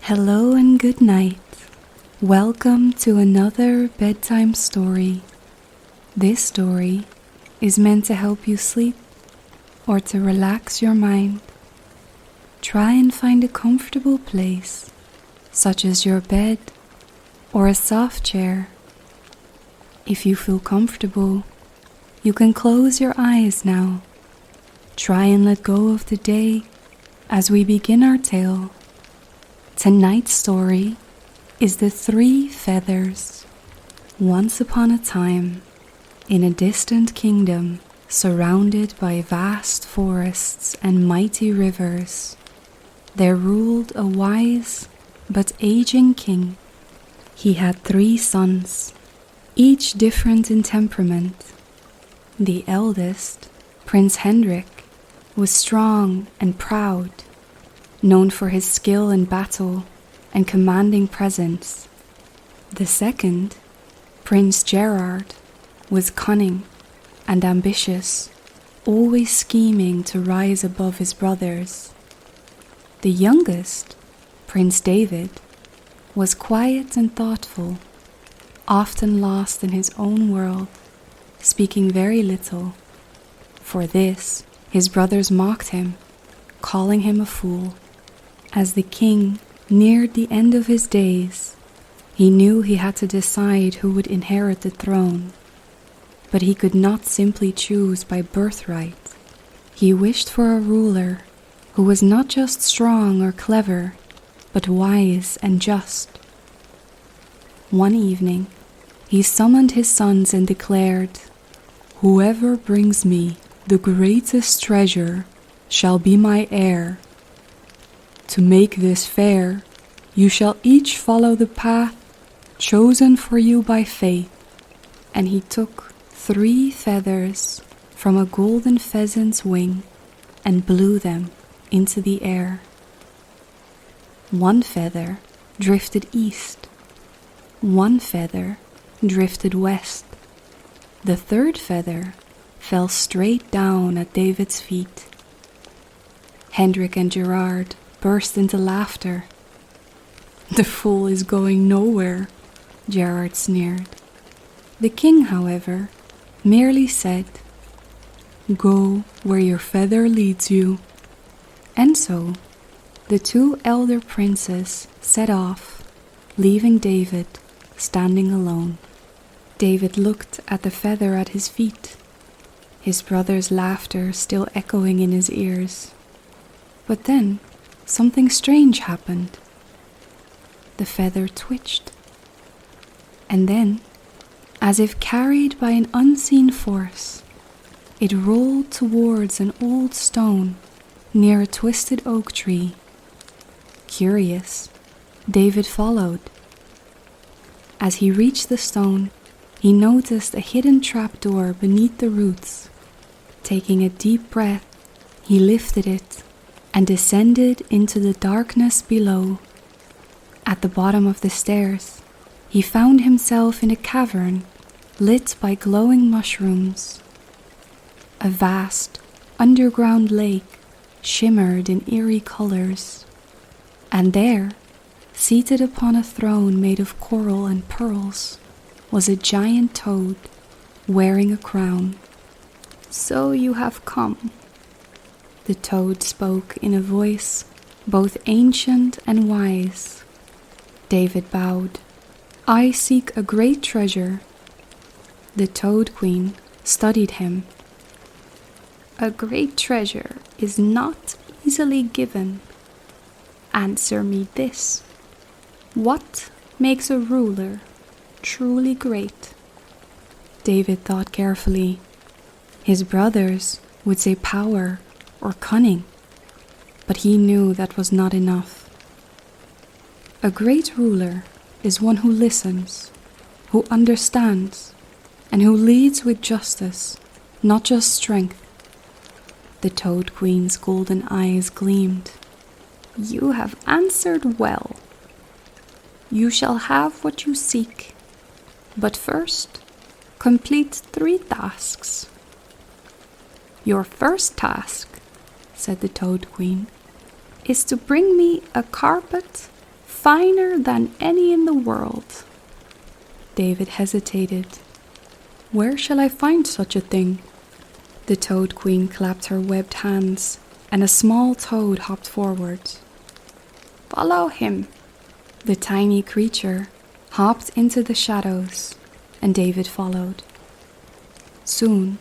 Hello and good night. Welcome to another bedtime story. This story is meant to help you sleep or to relax your mind. Try and find a comfortable place, such as your bed or a soft chair. If you feel comfortable, you can close your eyes now. Try and let go of the day as we begin our tale. Tonight's story is The Three Feathers. Once upon a time, in a distant kingdom surrounded by vast forests and mighty rivers, there ruled a wise but aging king. He had 3 sons, each different in temperament. The eldest, Prince Hendrik, was strong and proud, known for his skill in battle and commanding presence. The second, Prince Gerard, was cunning and ambitious, always scheming to rise above his brothers. The youngest, Prince David, was quiet and thoughtful, often lost in his own world, speaking very little. For this, his brothers mocked him, calling him a fool. As the king neared the end of his days, he knew he had to decide who would inherit the throne. But he could not simply choose by birthright. He wished for a ruler who was not just strong or clever, but wise and just. One evening, he summoned his sons and declared, "Whoever brings me the greatest treasure shall be my heir. To make this fair, you shall each follow the path chosen for you by fate." And he took 3 feathers from a golden pheasant's wing and blew them into the air. 1 feather drifted east. 1 feather drifted west. The 3rd feather fell straight down at David's feet. Hendrik and Gerard burst into laughter. "The fool is going nowhere," Gerard sneered. The king, however, merely said, "Go where your feather leads you." And so, the 2 elder princes set off, leaving David standing alone. David looked at the feather at his feet, his brother's laughter still echoing in his ears. But then, something strange happened. The feather twitched. And then, as if carried by an unseen force, it rolled towards an old stone near a twisted oak tree. Curious, David followed. As he reached the stone, he noticed a hidden trapdoor beneath the roots. Taking a deep breath, he lifted it and descended into the darkness below. At the bottom of the stairs, he found himself in a cavern lit by glowing mushrooms. A vast, underground lake shimmered in eerie colors. And there, seated upon a throne made of coral and pearls, was a giant toad wearing a crown. "So you have come." The toad spoke in a voice both ancient and wise. David bowed. "I seek a great treasure." The Toad Queen studied him. "A great treasure is not easily given. Answer me this. What makes a ruler truly great?" David thought carefully. His brothers would say power or cunning, but he knew that was not enough. A great ruler is one who listens, who understands, and who leads with justice, not just strength. The Toad Queen's golden eyes gleamed. "You have answered well. You shall have what you seek, but first, complete 3 tasks. Your first task," said the Toad Queen, "is to bring me a carpet finer than any in the world. David hesitated. Where shall I find such a thing? The Toad Queen clapped her webbed hands, and a small toad hopped forward. Follow him. The tiny creature hopped into the shadows, and David followed. Soon,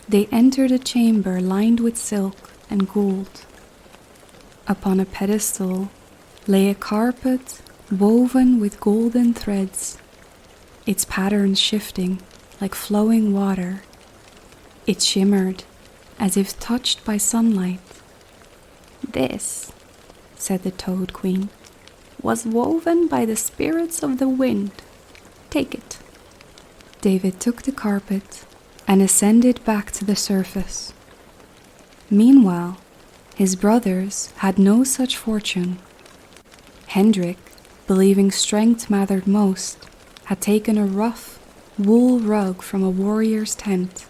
they entered a chamber lined with silk and gold. Upon a pedestal lay a carpet woven with golden threads, its patterns shifting like flowing water. It shimmered as if touched by sunlight. This, said the Toad Queen, was woven by the spirits of the wind. Take it. David took the carpet and ascended back to the surface. Meanwhile, his brothers had no such fortune. Hendrik, believing strength mattered most, had taken a rough wool rug from a warrior's tent.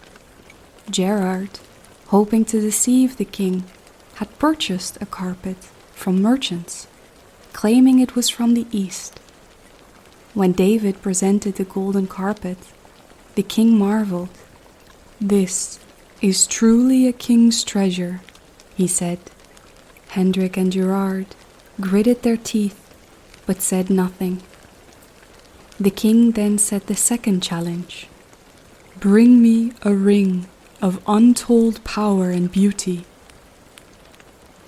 Gerard, hoping to deceive the king, had purchased a carpet from merchants, claiming it was from the east. When David presented the golden carpet, the king marveled. This is truly a king's treasure, he said. Hendrik and Gerard gritted their teeth, but said nothing. The king then set the second challenge. Bring me a ring of untold power and beauty.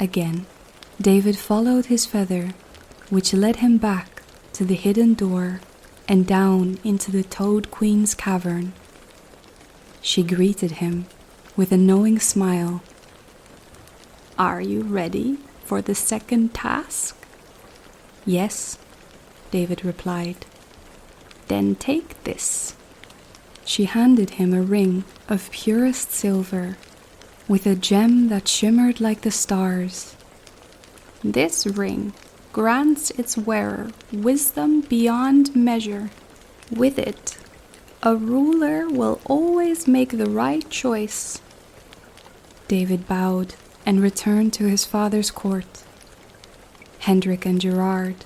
Again, David followed his feather, which led him back to the hidden door and down into the Toad Queen's cavern. She greeted him with a knowing smile. Are you ready for the second task? Yes, David replied. Then take this. She handed him a ring of purest silver, with a gem that shimmered like the stars. This ring grants its wearer wisdom beyond measure. With it, a ruler will always make the right choice. David bowed and returned to his father's court. Hendrik and Gerard,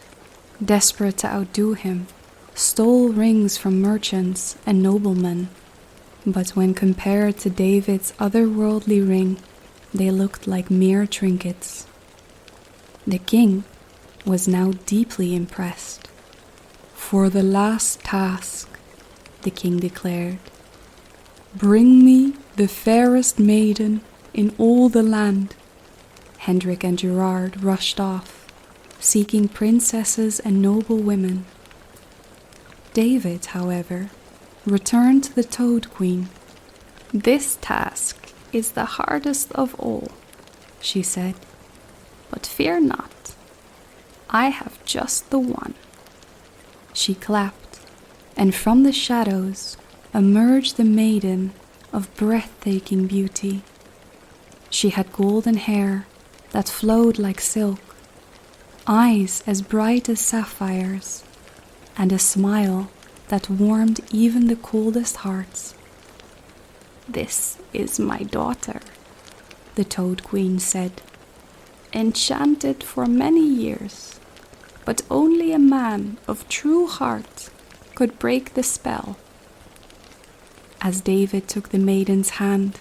desperate to outdo him, stole rings from merchants and noblemen, but when compared to David's otherworldly ring, they looked like mere trinkets. The king was now deeply impressed. For the last task, the king declared, bring me the fairest maiden in all the land. Hendrik and Gerard rushed off, seeking princesses and noble women. David, however, returned to the Toad Queen. This task is the hardest of all, she said, but fear not, I have just the one. She clapped, and from the shadows emerged the maiden of breathtaking beauty. She had golden hair that flowed like silk, eyes as bright as sapphires, and a smile that warmed even the coldest hearts. This is my daughter, the Toad Queen said, enchanted for many years, but only a man of true heart could break the spell. As David took the maiden's hand,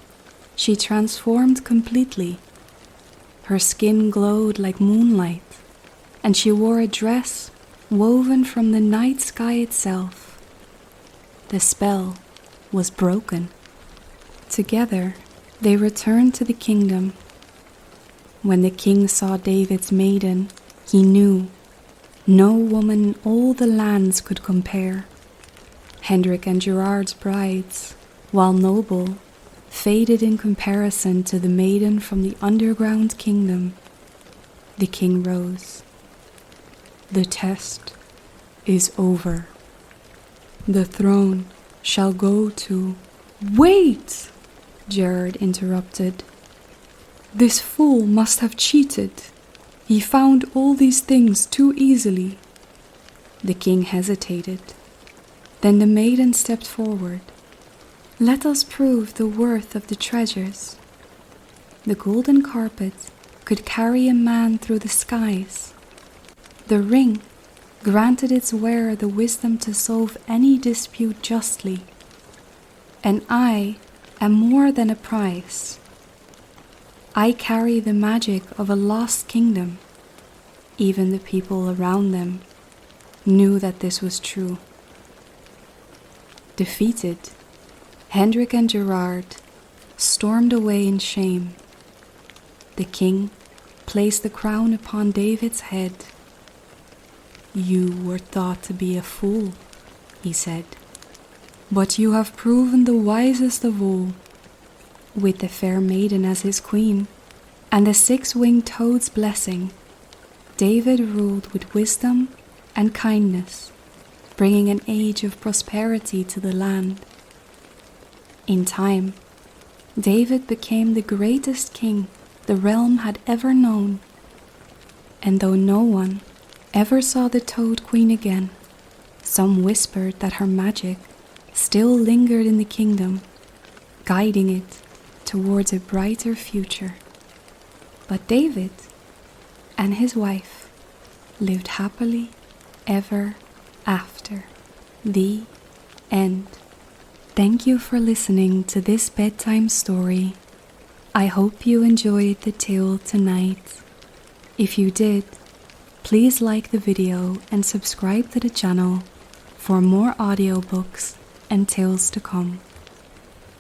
she transformed completely. Her skin glowed like moonlight, and she wore a dress woven from the night sky itself. The spell was broken. Together, they returned to the kingdom. When the king saw David's maiden, he knew no woman in all the lands could compare. Hendrik and Gerard's brides, while noble, faded in comparison to the maiden from the underground kingdom. The king rose. The test is over. The throne shall go to... Wait! Gerard interrupted. This fool must have cheated. He found all these things too easily. The king hesitated. Then the maiden stepped forward. Let us prove the worth of the treasures. The golden carpet could carry a man through the skies. The ring granted its wearer the wisdom to solve any dispute justly. And I am more than a prize. I carry the magic of a lost kingdom. Even the people around them knew that this was true. Defeated, Hendrik and Gerard stormed away in shame. The king placed the crown upon David's head. "You were thought to be a fool," he said, "but you have proven the wisest of all." With the fair maiden as his queen, and the six-winged toad's blessing, David ruled with wisdom and kindness, bringing an age of prosperity to the land. In time, David became the greatest king the realm had ever known. And though no one ever saw the Toad Queen again, some whispered that her magic still lingered in the kingdom, guiding it towards a brighter future. But David and his wife lived happily ever after. The end. Thank you for listening to this bedtime story. I hope you enjoyed the tale tonight. If you did, please like the video and subscribe to the channel for more audiobooks and tales to come.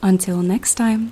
Until next time.